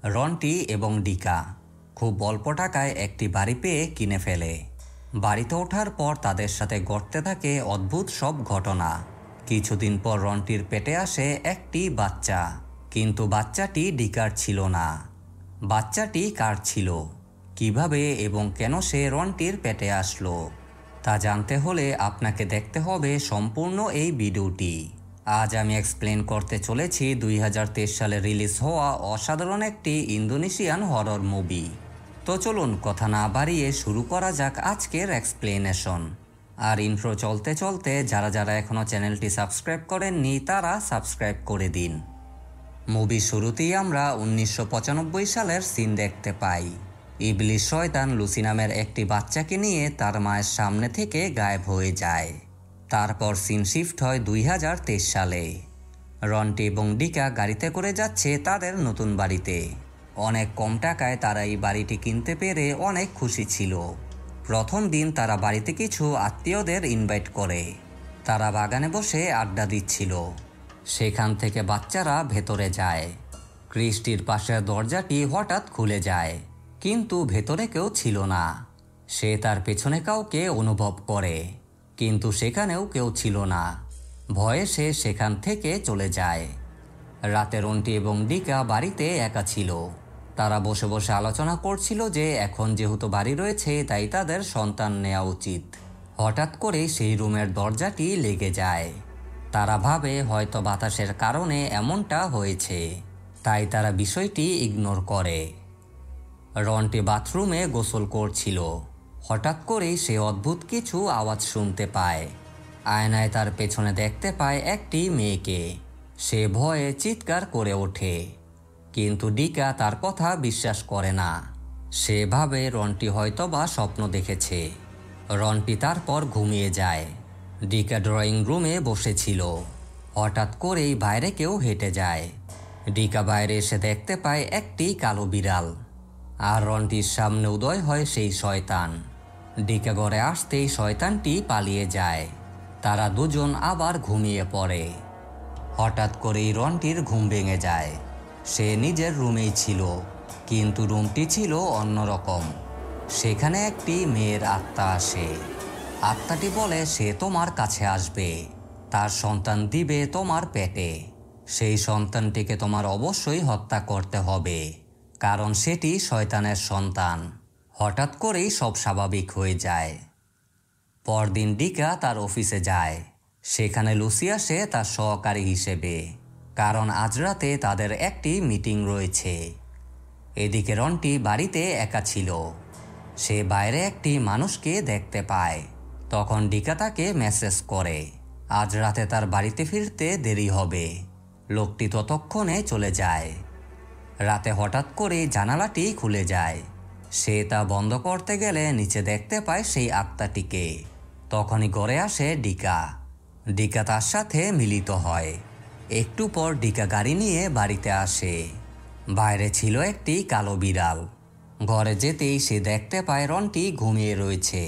রন্টি এবং ডিকা খুব অল্প টাকায় একটি বাড়ি পেয়ে কিনে ফেলে। বাড়িতে ওঠার পর তাদের সাথে ঘটতে থাকে অদ্ভুত সব ঘটনা। কিছুদিন পর রন্টির পেটে আসে একটি বাচ্চা, কিন্তু বাচ্চাটি ডিকার ছিল না। বাচ্চাটি কার ছিল, কিভাবে এবং কেন সে রন্টির পেটে আসলো, তা জানতে হলে আপনাকে দেখতে হবে সম্পূর্ণ এই ভিডিওটি। আজ আমি এক্সপ্লেন করতে চলেছি 2023 সালে রিলিজ হওয়া অসাধারণ একটি ইন্দোনেশিয়ান হরর মুভি। তো চলুন কথা না বাড়িয়ে শুরু করা যাক আজকের এক্সপ্লেনেশন। আর ইন্ট্রো চলতে চলতে যারা যারা এখনও চ্যানেলটি সাবস্ক্রাইব করেননি তারা সাবস্ক্রাইব করে দিন। মুভি শুরুতেই আমরা 1995 সালের সিন দেখতে পাই। ইবলিশ শয়তান লুসি নামের একটি বাচ্চাকে নিয়ে তার মায়ের সামনে থেকে গায়েব হয়ে যায়। তারপর সিন শিফট হয় 2023 সালে। রন্টি এবং ডিকা গাড়িতে করে যাচ্ছে তাদের নতুন বাড়িতে। অনেক কম টাকায় তারা এই বাড়িটি কিনতে পেরে অনেক খুশি ছিল। প্রথম দিন তারা বাড়িতে কিছু আত্মীয়দের ইনভাইট করে। তারা বাগানে বসে আড্ডা দিচ্ছিল। সেখান থেকে বাচ্চারা ভেতরে যায়। ক্রিস্টির পাশের দরজাটি হঠাৎ খুলে যায়, কিন্তু ভেতরে কেউ ছিল না। সে তার পেছনে কাউকে অনুভব করে, কিন্তু সেখানেও কেউ ছিল না। ভয়ে সে সেখান থেকে চলে যায়। রাতে রন্টি এবং ডিকা বাড়িতে একা ছিল। তারা বসে বসে আলোচনা করছিল যে এখন যেহেতু বাড়ি রয়েছে তাই তাদের সন্তান নেওয়া উচিত। হঠাৎ করে সেই রুমের দরজাটি লেগে যায়। তারা ভাবে হয়তো বাতাসের কারণে এমনটা হয়েছে, তাই তারা বিষয়টি ইগনোর করে। রন্টি বাথরুমে গোসল করছিল। হঠাৎ করেই সে অদ্ভুত কিছু আওয়াজ শুনতে পায়। আয়নায় তার পেছনে দেখতে পায় একটি মেয়েকে। সে ভয়ে চিৎকার করে ওঠে, কিন্তু ডিকা তার কথা বিশ্বাস করে না। সে ভাবে রন্টি হয়তোবা স্বপ্ন দেখেছে। রন্টি তারপর ঘুমিয়ে যায়। ডিকা ড্রয়িং রুমে বসেছিল। হঠাৎ করেই বাইরে কেউ হেঁটে যায়। ডিকা বাইরে এসে দেখতে পায় একটি কালো বিড়াল, আর রন্টির সামনে উদয় হয় সেই শয়তান। ডিকা ঘরে আসতেই শয়তানটি পালিয়ে যায়। তারা দুজন আবার ঘুমিয়ে পড়ে। হঠাৎ করেই রন্টির ঘুম ভেঙে যায়। সে নিজের রুমেই ছিল, কিন্তু রুমটি ছিল অন্যরকম। সেখানে একটি মেয়ের আত্মা আসে। আত্মাটি বলে সে তোমার কাছে আসবে, তার সন্তান দিবে তোমার পেটে। সেই সন্তানটিকে তোমার অবশ্যই হত্যা করতে হবে, কারণ সেটি শয়তানের সন্তান। হঠাৎ করেই সব স্বাভাবিক হয়ে যায়। পরদিন ডিকা তার অফিসে যায়। সেখানে লুসি আসে তার সহকারী হিসেবে, কারণ আজ রাতে তাদের একটি মিটিং রয়েছে। এদিকে রন্টি বাড়িতে একা ছিল। সে বাইরে একটি মানুষকে দেখতে পায়। তখন ডিকা তাকে মেসেজ করে আজ রাতে তার বাড়িতে ফিরতে দেরি হবে। লোকটি ততক্ষণে চলে যায়। রাতে হঠাৎ করে জানালাটি খুলে যায়। সে তা বন্ধ করতে গেলে নিচে দেখতে পায় সেই আত্মাটিকে। তখনই ঘরে আসে ডিকা। ডিকা তার সাথে মিলিত হয়। একটু পর ডিকা গাড়ি নিয়ে বাড়িতে আসে। বাইরে ছিল একটি কালো বিড়াল। ঘরে যেতেই সে দেখতে পায় রন্টি ঘুমিয়ে রয়েছে।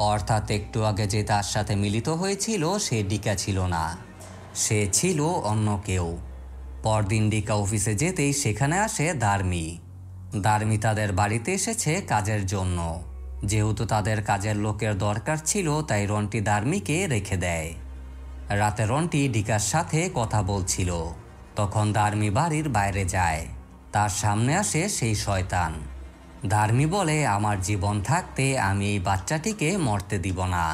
অর্থাৎ একটু আগে যে তার সাথে মিলিত হয়েছিল সে ডিকা ছিল না, সে ছিল অন্য কেউ। পরদিন ডিকা অফিসে যেতেই সেখানে আসে দার্মি তাদের বাড়িতে এসেছে কাজের জন্য। যেহেতু তাদের কাজের লোকের দরকার ছিল তাই রন্টি দার্মিকে রেখে দেয়। রাতে রন্টি ডিকার সাথে কথা বলছিল। তখন দার্মি বাড়ির বাইরে যায়। তার সামনে আসে সেই শয়তান। দার্মি বলে আমার জীবন থাকতে আমি এই বাচ্চাটিকে মরতে দিব না।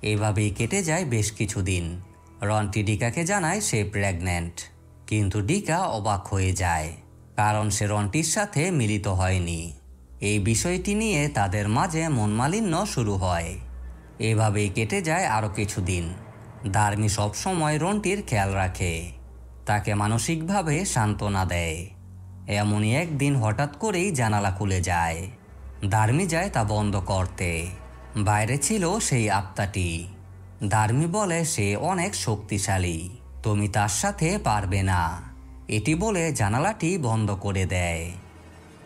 এভাবেই কেটে যায় বেশ কিছুদিন। রন্টি ডিকাকে জানায় সে প্রেগন্যান্ট, কিন্তু ডিকা অবাক হয়ে যায়, কারণ সে রন্টির সাথে মিলিত হয়নি। এই বিষয়টি নিয়ে তাদের মাঝে মনমালিন্য শুরু হয়। এভাবেই কেটে যায় আরও কিছুদিন। দার্মি সবসময় রন্টির খেয়াল রাখে, তাকে মানসিকভাবে সান্ত্বনা দেয়। এমনই একদিন হঠাৎ করেই জানালা খুলে যায়। দার্মি যায় তা বন্ধ করতে। বাইরে ছিল সেই আত্মাটি। দার্মি বলে সে অনেক শক্তিশালী, তুমি তার সাথে পারবে না। এটি বলে জানালাটি বন্ধ করে দেয়।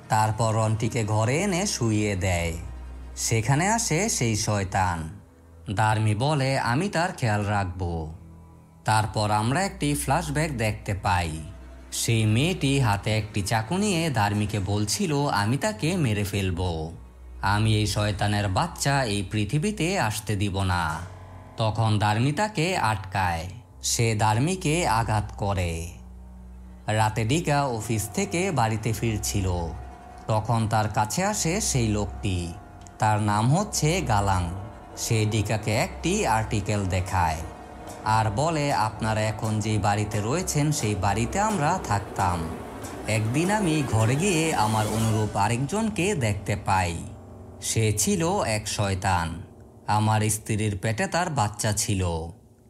তারপর রন্টিকে ঘরে এনে শুইয়ে দেয়। সেখানে আসে সেই শয়তান। দার্মি বলে আমি তার খেয়াল রাখব। তারপর আমরা একটি ফ্ল্যাশব্যাক দেখতে পাই। সেই মেয়েটি হাতে একটি চাকু নিয়ে দার্মিকে বলছিল আমি তাকে মেরে ফেলব। আমি এই শয়তানের বাচ্চা এই পৃথিবীতে আসতে দিব না। তখন দার্মি তাকে আটকায়। সে দার্মিকে আঘাত করে। রাতে ডিকা অফিস থেকে বাড়িতে ফিরছিল। তখন তার কাছে আসে সেই লোকটি। তার নাম হচ্ছে গালাং। সে ডিকাকে একটি আর্টিকেল দেখায় আর বলে আপনারা এখন যে বাড়িতে রয়েছেন সেই বাড়িতে আমরা থাকতাম। একদিন আমি ঘরে গিয়ে আমার অনুরূপ আরেকজনকে দেখতে পাই। সে ছিল এক শয়তান। আমার স্ত্রীর পেটে তার বাচ্চা ছিল,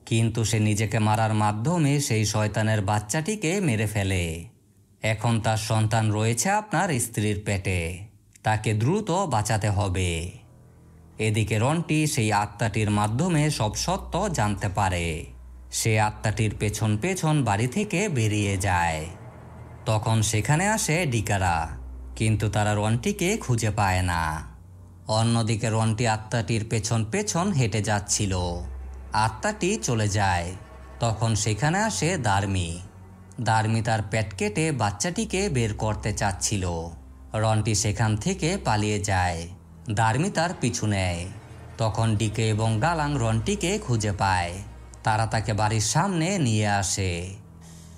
কিন্তু সে নিজেকে মারার মাধ্যমে সেই শয়তানের বাচ্চাটিকে মেরে ফেলে। এখন তার সন্তান রয়েছে আপনার স্ত্রীর পেটে। তাকে দ্রুত বাঁচাতে হবে। এদিকে রন্টি সেই আত্মাটির মাধ্যমে সব সত্য জানতে পারে। সে আত্মাটির পেছন পেছন বাড়ি থেকে বেরিয়ে যায়। তখন সেখানে আসে ডিকারা, কিন্তু তারা রন্টিকে খুঁজে পায় না। অন্যদিকে রন্টি আত্মাটির পেছন পেছন হেঁটে যাচ্ছিল। আত্মাটি চলে যায়। তখন সেখানে আসে দার্মি। দার্মি তার পেট কেটে বাচ্চাটিকে বের করতে চাচ্ছিল। রন্টি সেখান থেকে পালিয়ে যায়। দার্মি তার পিছু নেয়। তখন ডিকে এবং গালাং রন্টিকে খুঁজে পায়। তারা তাকে বাড়ির সামনে নিয়ে আসে।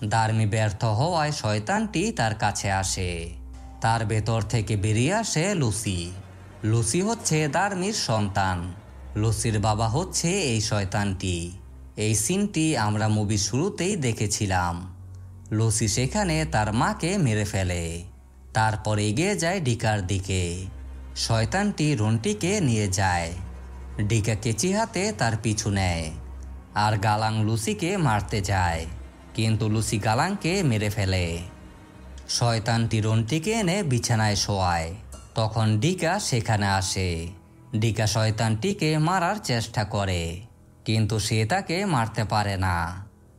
দার্মি ব্যর্থ হওয়ায় শয়তানটি তার কাছে আসে। তার ভেতর থেকে বেরিয়ে আসে লুসি। লুসি হচ্ছে দার্মির সন্তান। লুসির বাবা হচ্ছে এই শয়তানটি। এই সিনটি আমরা মুভি শুরুতেই দেখেছিলাম। লুসি সেখানে তার মাকে মেরে ফেলে। তারপর এগিয়ে যায় ডিকার দিকে। শয়তানটি রন্টিকে নিয়ে যায়। ডিকা কেচি হাতে তার পিছু নেয় আর গালাং লুসিকে মারতে যায়, কিন্তু লুসি গালাংকে মেরে ফেলে। শয়তানটি রন্টিকে এনে বিছানায় শোয়ায়। তখন ডিকা সেখানে আসে। ডিকা শয়তানটিকে মারার চেষ্টা করে, কিন্তু সে তাকে মারতে পারে না।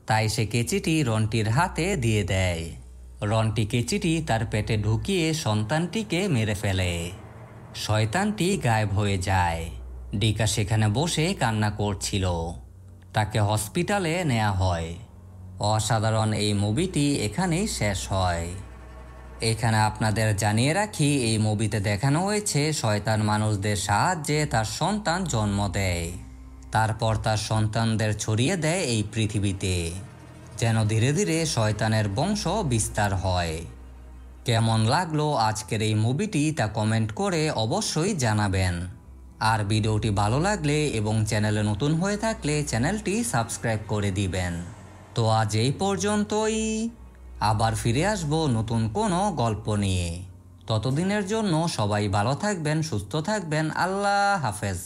তাই সে কেচিটি রন্টির হাতে দিয়ে দেয়। রন্টি কেচিটি তার পেটে ঢুকিয়ে সন্তানটিকে মেরে ফেলে। শয়তানটি গায়েব হয়ে যায়। ডিকা সেখানে বসে কান্না করছিল। তাকে হসপিটালে নেওয়া হয়। অসাধারণ এই মুভিটি এখানেই শেষ হয়। এখানে আপনাদের জানিয়ে রাখি, এই মুভিতে দেখানো হয়েছে শয়তান মানুষদের সাহায্যে তার সন্তান জন্ম দেয়। তারপর তার সন্তানদের ছড়িয়ে দেয় এই পৃথিবীতে, যেন ধীরে ধীরে শয়তানের বংশ বিস্তার হয়। কেমন লাগলো আজকের এই মুভিটি তা কমেন্ট করে অবশ্যই জানাবেন। আর ভিডিওটি ভালো লাগলে এবং চ্যানেলে নতুন হয়ে থাকলে চ্যানেলটি সাবস্ক্রাইব করে দিবেন। তো আজ এই পর্যন্তই। আবার ফিরে আসব নতুন কোনো গল্প নিয়ে। ততদিনের জন্য সবাই ভালো থাকবেন, সুস্থ থাকবেন। আল্লাহ হাফেজ।